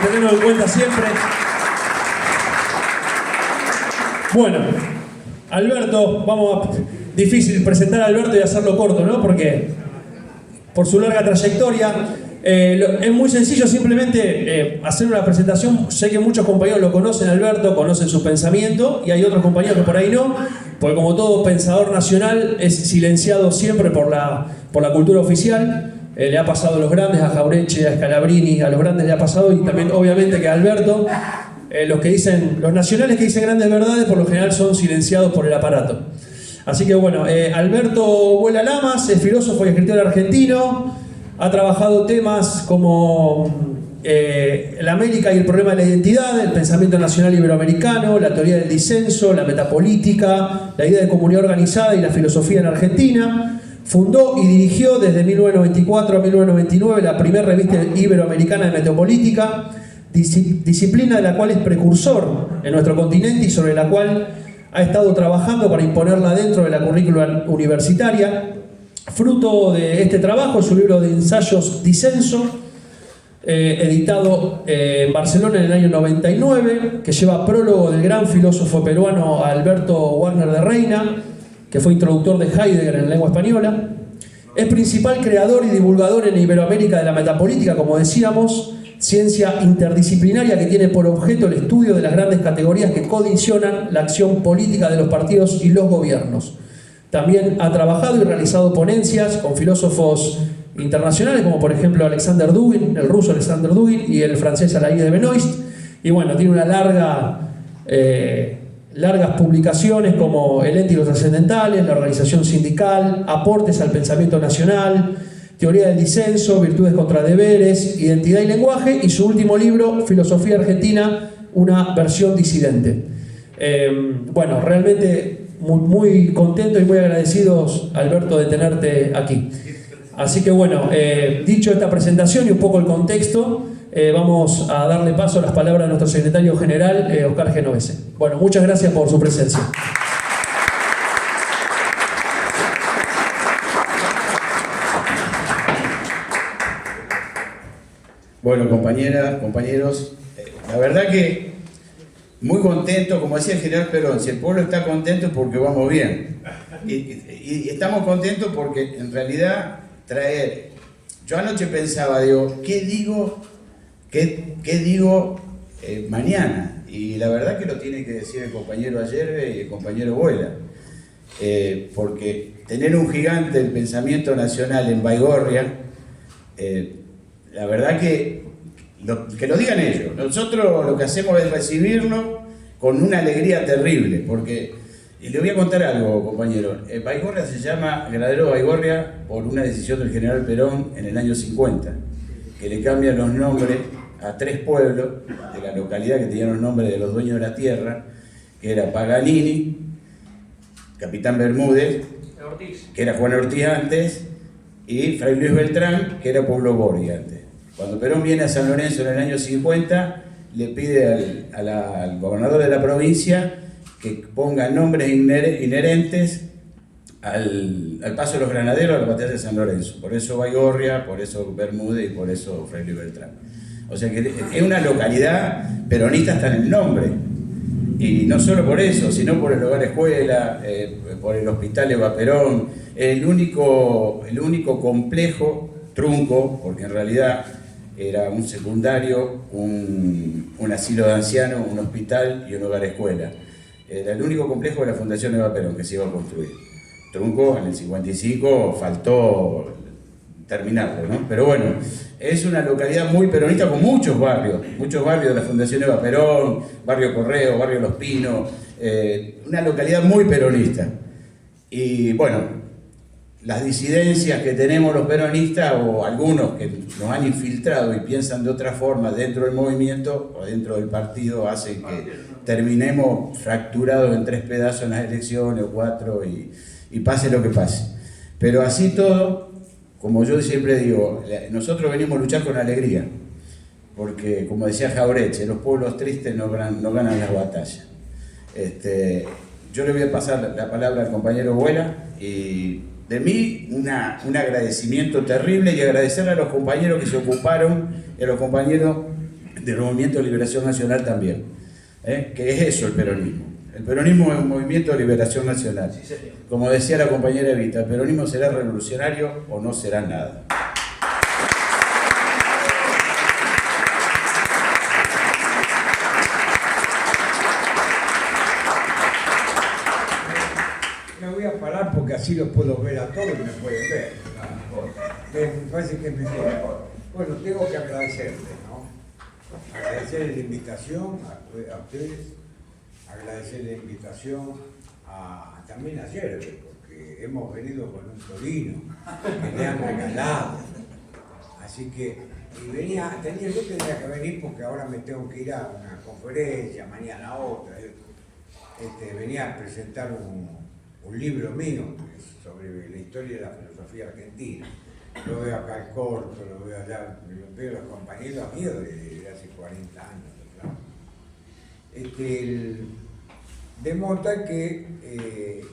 tenernos en cuenta siempre. Bueno, Alberto, difícil presentar a Alberto y hacerlo corto, ¿no? Porque por su larga trayectoria, es muy sencillo simplemente hacer una presentación. Sé que muchos compañeros lo conocen, Alberto, conocen su pensamiento, y hay otros compañeros que por ahí no, porque como todo pensador nacional es silenciado siempre por la cultura oficial. Le ha pasado a los grandes, a Jauretche, a Scalabrini, a los grandes le ha pasado, y también obviamente que a Alberto. Los nacionales que dicen grandes verdades por lo general son silenciados por el aparato. Así que bueno, Alberto Vuela Lamas es filósofo y escritor argentino. Ha trabajado temas como la América y el problema de la identidad, el pensamiento nacional iberoamericano, la teoría del disenso, la metapolítica, la idea de comunidad organizada y la filosofía en Argentina. Fundó y dirigió desde 1994 a 1999 la primera revista iberoamericana de metapolítica, disciplina de la cual es precursor en nuestro continente y sobre la cual ha estado trabajando para imponerla dentro de la currícula universitaria. Fruto de este trabajo es su libro de ensayos Disenso, editado en Barcelona en el año 99, que lleva prólogo del gran filósofo peruano Alberto Wagner de Reina, que fue introductor de Heidegger en lengua española. Es principal creador y divulgador en Iberoamérica de la metapolítica, como decíamos, ciencia interdisciplinaria que tiene por objeto el estudio de las grandes categorías que condicionan la acción política de los partidos y los gobiernos. También ha trabajado y realizado ponencias con filósofos internacionales, como por ejemplo Alexander Dugin, el ruso Alexander Dugin, y el francés Alain de Benoist. Y bueno, tiene una largas publicaciones como El ente y los trascendentales, la organización sindical, aportes al pensamiento nacional, teoría del disenso, virtudes contra deberes, identidad y lenguaje, y su último libro, Filosofía Argentina, una versión disidente. Bueno, realmente muy contento y muy agradecidos, Alberto, de tenerte aquí. Así que bueno, dicho esta presentación y un poco el contexto, vamos a darle paso a las palabras de nuestro secretario general, Oscar Genovese. Bueno, muchas gracias por su presencia. Bueno, compañeras, compañeros, la verdad que muy contento, como decía el general Perón, si el pueblo está contento es porque vamos bien. Y estamos contentos porque en realidad yo anoche pensaba, digo, ¿qué digo mañana? Y la verdad que lo tiene que decir el compañero Ayerbe y el compañero Vuela. Porque tener un gigante del pensamiento nacional en Baigorria, la verdad que lo digan ellos. Nosotros lo que hacemos es recibirlo con una alegría terrible, porque, y le voy a contar algo, compañero. Baigorria se llama Granadero Baigorria por una decisión del general Perón en el año 50, que le cambian los nombres a 3 pueblos de la localidad que tenían los nombres de los dueños de la tierra, que era Paganini, Capitán Bermúdez, que era Juan Ortiz antes, y Fray Luis Beltrán, que era Pueblo Borghi antes. Cuando Perón viene a San Lorenzo en el año 50, le pide al gobernador de la provincia que ponga nombres inherentes al paso de los granaderos a la batalla de San Lorenzo. Por eso Baigorria, por eso Bermúdez y por eso Fray Luis Beltrán. O sea que es una localidad peronista hasta en el nombre. Y no solo por eso, sino por el hogar escuela, por el hospital Eva Perón, el único complejo trunco, porque en realidad era un secundario, un asilo de ancianos, un hospital y un hogar escuela. Era el único complejo de la Fundación Eva Perón que se iba a construir. Trunco en el 55 faltó terminarlo, ¿no? Pero bueno, es una localidad muy peronista con muchos barrios de la Fundación Eva Perón, Barrio Correo, Barrio Los Pinos, una localidad muy peronista. Y bueno, las disidencias que tenemos los peronistas, o algunos que nos han infiltrado y piensan de otra forma dentro del movimiento o dentro del partido, hacen que terminemos fracturados en 3 pedazos en las elecciones o 4 y pase lo que pase. Pero así todo, como yo siempre digo, nosotros venimos a luchar con alegría, porque como decía Jauretche, los pueblos tristes no ganan las batallas. Yo le voy a pasar la palabra al compañero Vuela, y de mí un agradecimiento terrible, y agradecerle a los compañeros que se ocuparon, y a los compañeros del Movimiento de Liberación Nacional también, que es eso el peronismo. El peronismo es un movimiento de liberación nacional. Sí, señor. Como decía la compañera Evita, el peronismo será revolucionario o no será nada. Me voy a parar porque así los puedo ver a todos y me pueden ver. Me parece que es mejor. Bueno, tengo que agradecerte, ¿no? Agradecerles la invitación a ustedes, agradecer la invitación también a Yerbe, porque hemos venido con un torino que le han regalado. Así que, yo tenía que venir porque ahora me tengo que ir a una conferencia, mañana a otra. Venía a presentar un libro mío sobre la historia de la filosofía argentina. Lo veo acá al corto, lo veo allá, lo veo los compañeros míos de hace 40 años. De modo que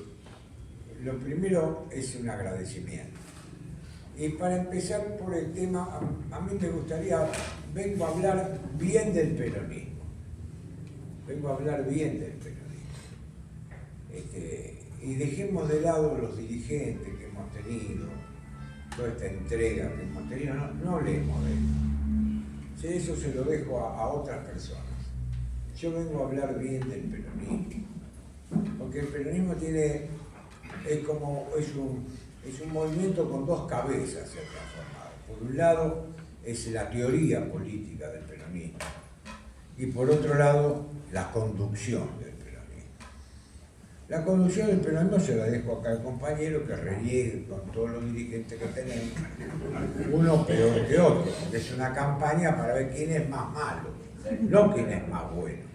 lo primero es un agradecimiento. Y para empezar por el tema, a mí me gustaría, vengo a hablar bien del peronismo. Vengo a hablar bien del peronismo. Y dejemos de lado los dirigentes que hemos tenido, toda esta entrega que hemos tenido, no leemos de eso. Si eso se lo dejo a otras personas. Yo vengo a hablar bien del peronismo, porque el peronismo es un movimiento con dos cabezas se ha transformado. Por un lado es la teoría política del peronismo y por otro lado la conducción del peronismo. La conducción del peronismo se la dejo acá al compañero que reliegue con todos los dirigentes que tenemos, uno peor que otro, porque es una campaña para ver quién es más malo, no quién es más bueno.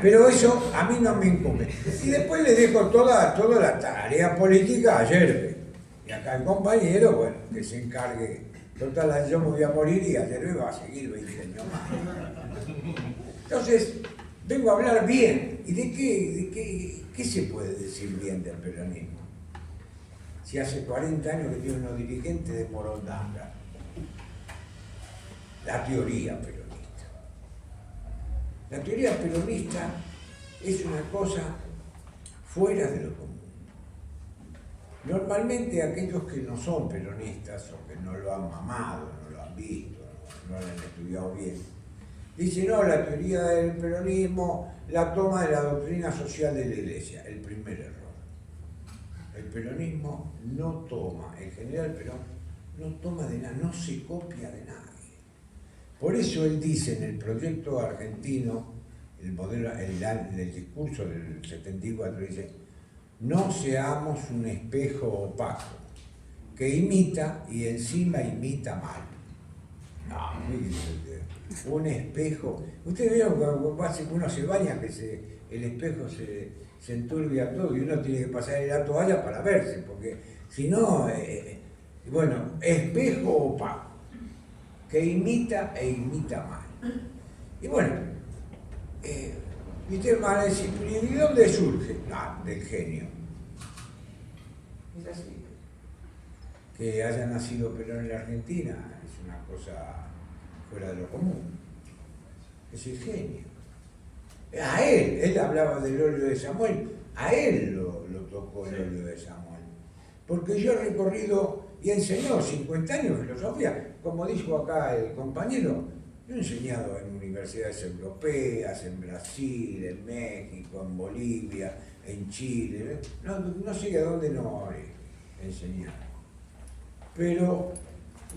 Pero eso a mí no me incumbe. Y después le dejo toda la tarea política a Yerbe. Y acá el compañero, bueno, que se encargue. Total, yo me voy a morir y a Yerbe va a seguir 20 años más. Entonces, vengo a hablar bien. ¿Y de qué se puede decir bien del peronismo? Si hace 40 años que tiene unos dirigentes de Morondanga. La teoría peronista. La teoría peronista es una cosa fuera de lo común. Normalmente aquellos que no son peronistas o que no lo han mamado, no lo han visto, no lo han estudiado bien, dicen, no, la teoría del peronismo la toma de la doctrina social de la Iglesia. El primer error. El peronismo no toma, el general Perón no toma de nada, no se copia de nadie. Por eso él dice en el proyecto argentino, el modelo, el discurso del 74, dice, no seamos un espejo opaco, que imita y encima imita mal. No, un espejo. Ustedes vieron cuando uno se baña que el espejo se enturbia todo y uno tiene que pasar la toalla para verse, porque si no, bueno, espejo opaco, que imita e imita mal. Y bueno, ¿viste? Van a decir, ¿y de dónde surge? No, del genio. Es así. Que haya nacido Perón en la Argentina es una cosa fuera de lo común. Es el genio. A él hablaba del óleo de Samuel, a él lo tocó el óleo de Samuel. Porque yo he recorrido y he enseñado 50 años de filosofía, como dijo acá el compañero, yo he enseñado en universidades europeas, en Brasil, en México, en Bolivia, en Chile, no sé a dónde no he enseñado. Pero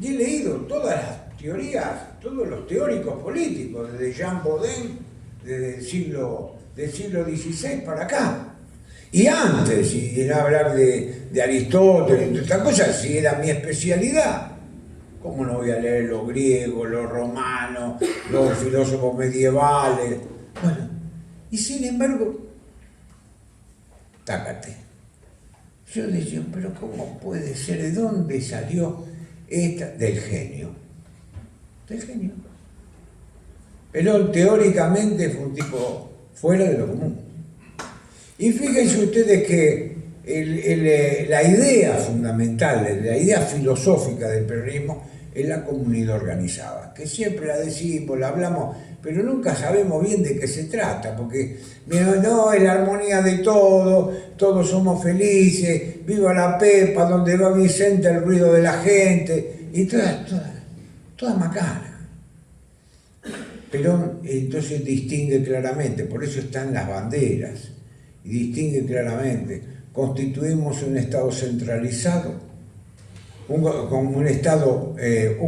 y he leído todas las teorías, todos los teóricos políticos, desde Jean Bodin, desde el siglo XVI para acá. Y antes, si era hablar de Aristóteles, de estas cosas, si era mi especialidad. ¿Cómo no voy a leer los griegos, los romanos, los filósofos medievales? Bueno, y sin embargo, tácate. Yo decía, pero ¿cómo puede ser? ¿De dónde salió esta? Del genio. Del genio. Perón teóricamente fue un tipo fuera de lo común. Y fíjense ustedes que la idea fundamental, la idea filosófica del peronismo es la comunidad organizada, que siempre la decimos, la hablamos, pero nunca sabemos bien de qué se trata, porque no, es la armonía de todo, todos somos felices, viva la Pepa, donde va Vicente el ruido de la gente, y toda macana. Perón entonces distingue claramente, por eso están las banderas, y distingue claramente, constituimos un Estado centralizado, un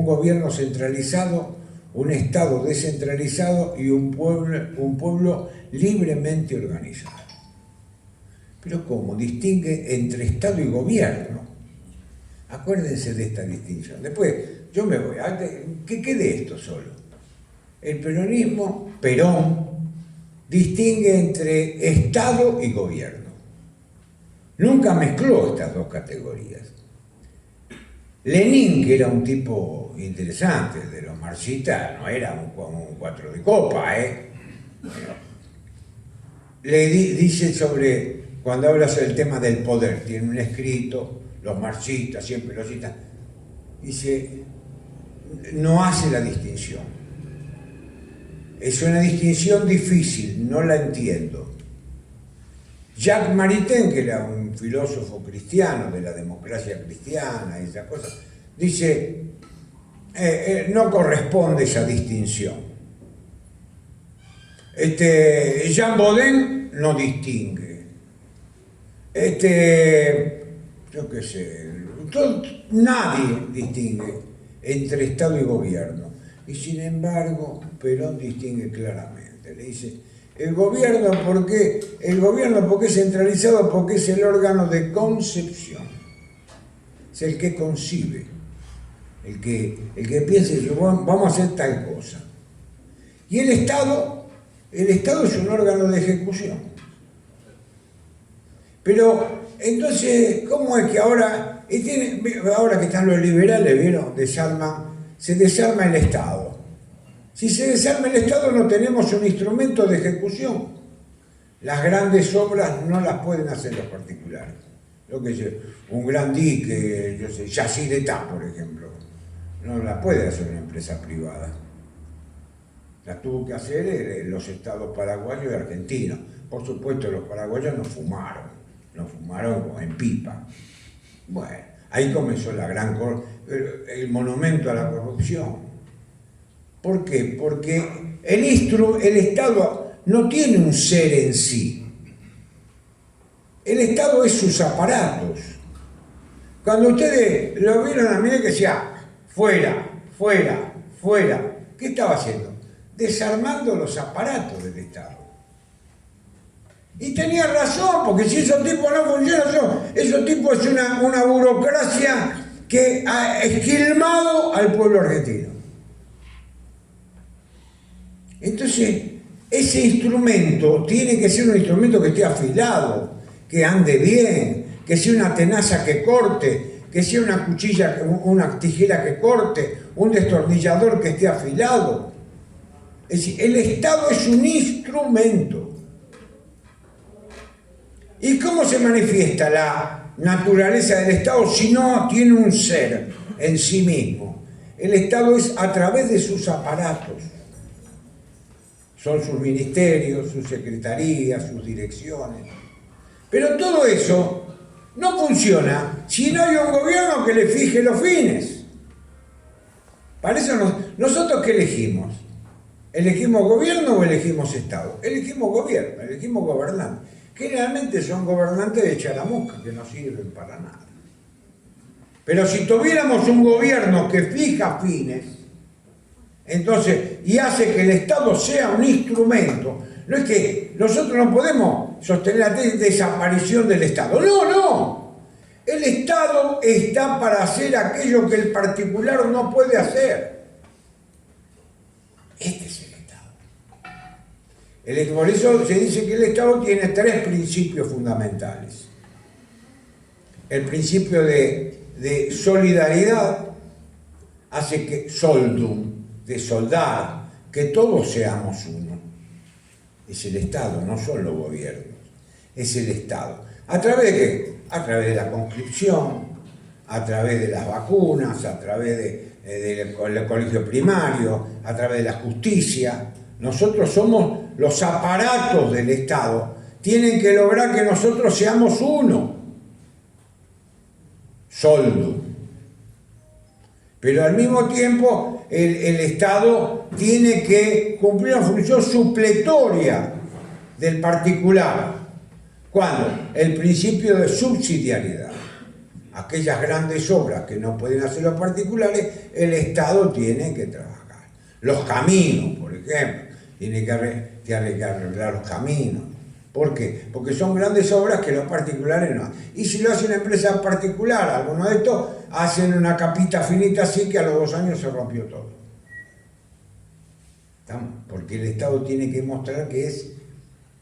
gobierno centralizado, un Estado descentralizado y un pueblo libremente organizado. Pero ¿cómo? Distingue entre Estado y gobierno. Acuérdense de esta distinción. Después, yo me voy, que quede esto solo. El peronismo, Perón, distingue entre Estado y gobierno. Nunca mezcló estas dos categorías. Lenin, que era un tipo interesante, de los marxistas, no era un cuatro de copa, le dice sobre, cuando habla sobre el tema del poder, tiene un escrito, los marxistas siempre lo citan, dice, no hace la distinción. Es una distinción difícil, no la entiendo. Jacques Maritain, que era un filósofo cristiano de la democracia cristiana y esas cosas, dice, no corresponde esa distinción. Jean Bodin no distingue. Yo qué sé, nadie distingue entre Estado y gobierno. Y sin embargo, Perón distingue claramente. Le dice, el gobierno, ¿por qué? El gobierno, ¿por qué es centralizado? Porque es el órgano de concepción. Es el que concibe. El que piensa, vamos a hacer tal cosa. Y el Estado es un órgano de ejecución. Pero, entonces, ¿cómo es que ahora que están los liberales, ¿vieron? Se desarma el Estado. Si se desarma el Estado no tenemos un instrumento de ejecución. Las grandes obras no las pueden hacer los particulares. Lo que es un gran dique, yo sé, Yacyretá, por ejemplo, no la puede hacer una empresa privada. La tuvo que hacer los estados paraguayos y argentinos. Por supuesto, los paraguayos no fumaron en pipa. Bueno, ahí comenzó el monumento a la corrupción. ¿Por qué? Porque el Estado no tiene un ser en sí. El Estado es sus aparatos. Cuando ustedes lo vieron a mí que decía, fuera, fuera, fuera, ¿qué estaba haciendo? Desarmando los aparatos del Estado. Y tenía razón, porque si esos tipos no funcionan, esos tipos es una burocracia que ha esquilmado al pueblo argentino. Entonces, ese instrumento tiene que ser un instrumento que esté afilado, que ande bien, que sea una tenaza que corte, que sea una cuchilla, una tijera que corte, un destornillador que esté afilado. Es decir, el Estado es un instrumento. ¿Y cómo se manifiesta la naturaleza del Estado si no tiene un ser en sí mismo? El Estado es a través de sus aparatos. Son sus ministerios, sus secretarías, sus direcciones. Pero todo eso no funciona si no hay un gobierno que le fije los fines. Para eso nosotros ¿qué elegimos? ¿Elegimos gobierno o elegimos Estado? Elegimos gobierno, elegimos gobernantes. Generalmente son gobernantes de charamusca que no sirven para nada. Pero si tuviéramos un gobierno que fija fines, entonces, y hace que el Estado sea un instrumento, no es que nosotros no podemos sostener la desaparición del Estado. No. El Estado está para hacer aquello que el particular no puede hacer. Este es el Estado. Por eso se dice que el Estado tiene tres principios fundamentales. El principio de solidaridad hace que soldum, de soldar, que todos seamos uno. Es el Estado, no son los gobiernos, es el Estado. ¿A través de qué? A través de la conscripción, a través de las vacunas, a través del colegio primario, a través de la justicia. Nosotros somos los aparatos del Estado. Tienen que lograr que nosotros seamos uno. Soldo. Pero al mismo tiempo el Estado tiene que cumplir una función supletoria del particular. ¿Cuándo? El principio de subsidiariedad. Aquellas grandes obras que no pueden hacer los particulares, el Estado tiene que trabajar. Los caminos, por ejemplo, tiene que arreglar los caminos. ¿Por qué? Porque son grandes obras que los particulares no. Y si lo hace una empresa particular, alguno de estos, hacen una capita finita así que a los 2 años se rompió todo. ¿Estamos? Porque el Estado tiene que mostrar que es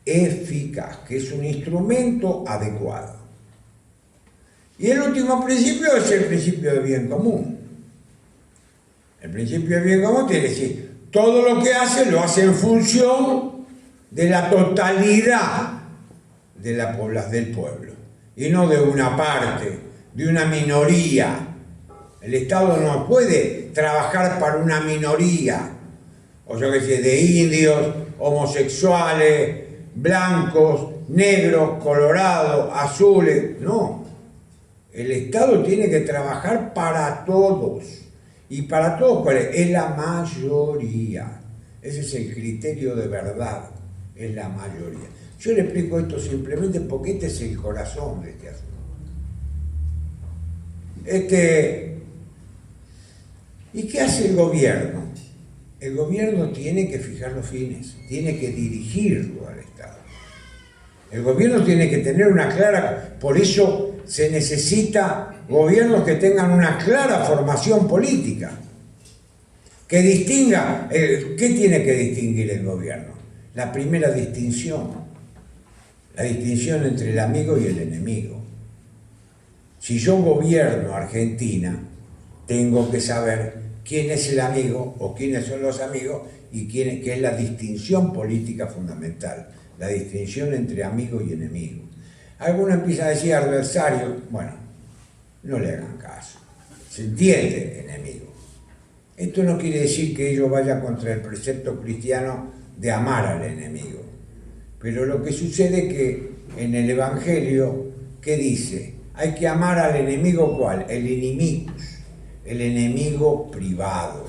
eficaz, que es un instrumento adecuado. Y el último principio es el principio de bien común. El principio de bien común quiere decir, todo lo que hace lo hace en función de la totalidad de del pueblo, y no de una parte, de una minoría. El Estado no puede trabajar para una minoría, o yo qué sé, de indios, homosexuales, blancos, negros, colorados, azules, no. El Estado tiene que trabajar para todos. ¿Y para todos cuál es? Es la mayoría. Ese es el criterio de verdad, es la mayoría. Yo le explico esto simplemente porque este es el corazón de este asunto. ¿Y qué hace el gobierno? El gobierno tiene que fijar los fines, tiene que dirigirlo al Estado. El gobierno tiene que tener una clara, por eso se necesita gobiernos que tengan una clara formación política, que distinga. ¿Qué tiene que distinguir el gobierno? La primera distinción, la distinción entre el amigo y el enemigo. Si yo gobierno Argentina, tengo que saber quién es el amigo o quiénes son los amigos y qué es la distinción política fundamental, la distinción entre amigo y enemigo. Algunos empiezan a decir adversario, bueno, no le hagan caso, se entiende enemigo. Esto no quiere decir que ello vaya contra el precepto cristiano de amar al enemigo, pero lo que sucede es que en el Evangelio, ¿qué dice? Hay que amar al enemigo, ¿cuál? El inimicus, el enemigo privado,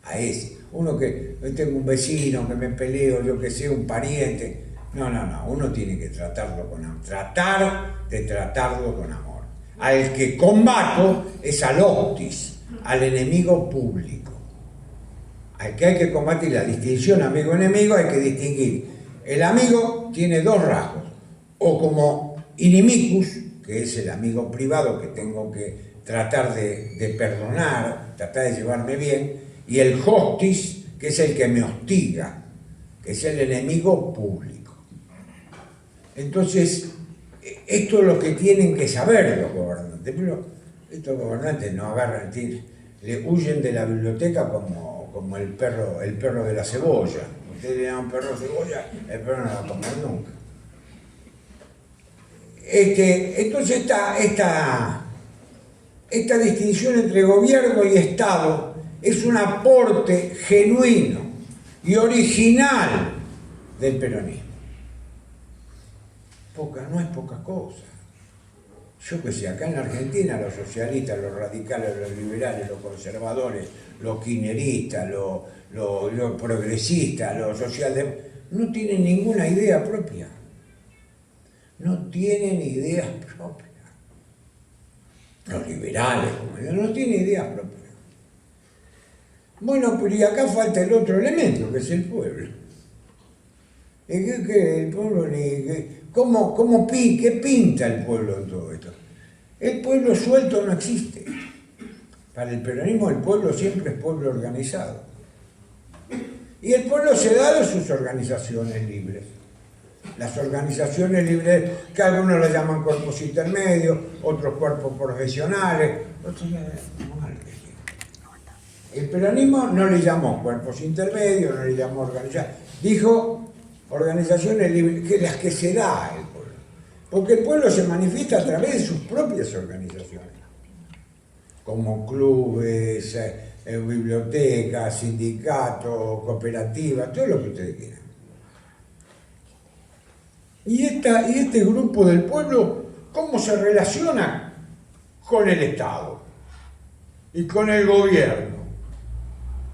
a ese. Uno que, yo tengo un vecino que me peleo, yo que sé, un pariente. No, uno tiene que tratarlo con amor, tratar de tratarlo con amor. Al que combato es al optis, al enemigo público. Al que hay que combatir, la distinción amigo-enemigo, hay que distinguir. El amigo tiene dos rasgos, o como inimicus, que es el amigo privado que tengo que tratar de perdonar, tratar de llevarme bien, y el hostis, que es el que me hostiga, que es el enemigo público. Entonces, esto es lo que tienen que saber los gobernantes. Pero estos gobernantes no agarran, le huyen de la biblioteca como el perro de la cebolla. Ustedes le dan un perro cebolla, el perro no la va a comer nunca. Entonces esta distinción entre gobierno y Estado es un aporte genuino y original del peronismo. No es poca cosa. Yo que sé, acá en Argentina los socialistas, los radicales, los liberales, los conservadores, los kirchneristas, los progresistas, los socialdemócratas, no tienen ninguna idea propia. No tienen ideas propias. Los liberales, como yo, no tienen ideas propias. Bueno, pero y acá falta el otro elemento, que es el pueblo. El pueblo ¿qué pinta el pueblo en todo esto? El pueblo suelto no existe. Para el peronismo el pueblo siempre es pueblo organizado. Y el pueblo se da de sus organizaciones libres. Las organizaciones libres, que algunos las llaman cuerpos intermedios, otros cuerpos profesionales, otros el peronismo no le llamó cuerpos intermedios, no le llamó organizaciones, dijo organizaciones libres, que las que se da el pueblo. Porque el pueblo se manifiesta a través de sus propias organizaciones. como clubes, bibliotecas, sindicatos, cooperativas, todo lo que ustedes quieran. Y este grupo del pueblo, ¿cómo se relaciona con el Estado y con el gobierno?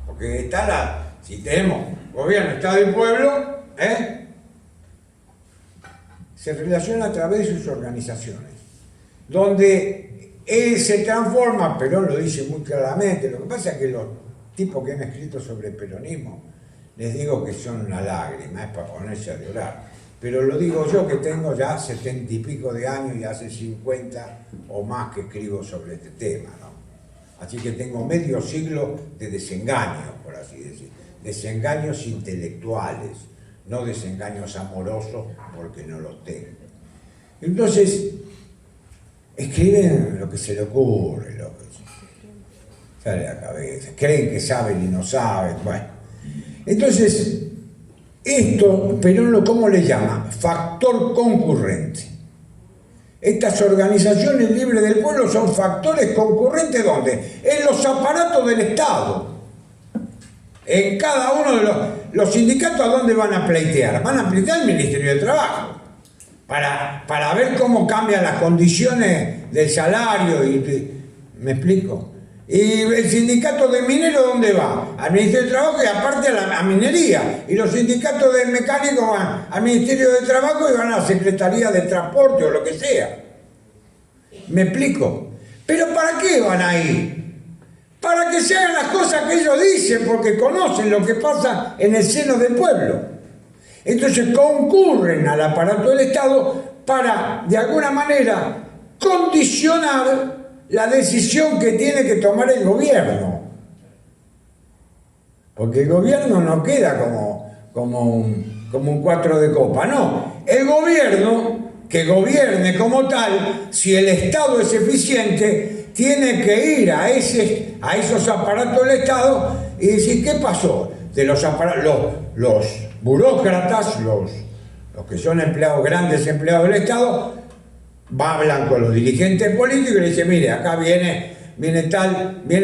Porque está si tenemos gobierno, Estado y pueblo, se relaciona a través de sus organizaciones, donde él se transforma, Perón lo dice muy claramente. Lo que pasa es que los tipos que han escrito sobre el peronismo, les digo que son una lágrima, es para ponerse a llorar. Pero lo digo yo, que tengo ya 70 y pico de años y hace 50 o más que escribo sobre este tema, ¿no? Así que tengo medio siglo de desengaños, por así decir. Desengaños intelectuales, no desengaños amorosos, porque no los tengo. Entonces, escriben lo que se le ocurre, lo que sale a la cabeza. Creen que saben y no saben. Bueno, entonces, esto, Perón, ¿cómo le llama? Factor concurrente. Estas organizaciones libres del pueblo son factores concurrentes, ¿dónde? En los aparatos del Estado. En cada uno de los sindicatos, ¿a dónde van a pleitear? Van a pleitear al Ministerio de Trabajo para ver cómo cambian las condiciones del salario. ¿Me explico? ¿Y el sindicato de mineros dónde va? Al Ministerio de Trabajo y aparte a minería. Y los sindicatos de mecánicos van al Ministerio de Trabajo y van a la Secretaría de Transporte o lo que sea. ¿Me explico? ¿Pero para qué van ahí? Para que se hagan las cosas que ellos dicen, porque conocen lo que pasa en el seno del pueblo. Entonces concurren al aparato del Estado para, de alguna manera, condicionar la decisión que tiene que tomar el gobierno. Porque el gobierno no queda como un cuatro de copa, no. El gobierno, que gobierne como tal, si el Estado es eficiente, tiene que ir a esos aparatos del Estado y decir, ¿qué pasó? De los burócratas, los que son empleados, grandes empleados del Estado, hablan con los dirigentes políticos y le dicen, mire, acá viene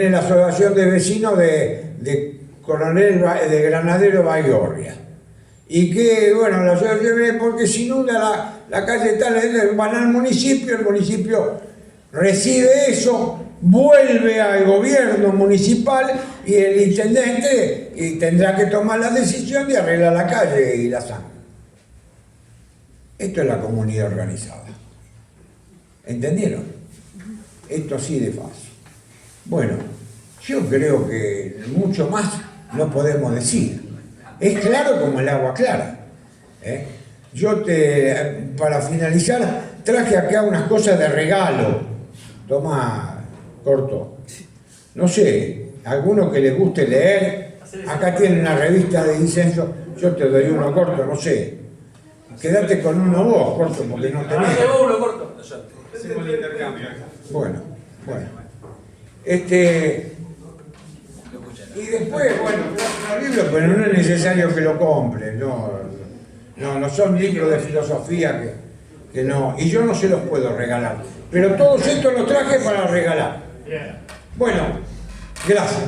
la asociación de vecinos de Granadero Baigorria. Y que, bueno, la asociación viene porque se inunda la calle tal, van al municipio, el municipio recibe eso, vuelve al gobierno municipal y el intendente tendrá que tomar la decisión de arreglar la calle y la sangre. Esto es la comunidad organizada. ¿Entendieron? Esto así de fácil. Bueno, yo creo que mucho más no podemos decir. Es claro como el agua clara. Para finalizar, traje acá unas cosas de regalo. Toma, corto. No sé, alguno que les guste leer. Acá tienen una revista de disenso. Yo te doy uno corto, no sé. Quédate con uno vos, corto, porque no tenés. uno corto. Hacemos el intercambio. Bueno. Y después, bueno, los libros, pero no es necesario que lo compren. No son libros de filosofía que no. Y yo no se los puedo regalar. Pero todos estos los traje para regalar. Bueno, gracias.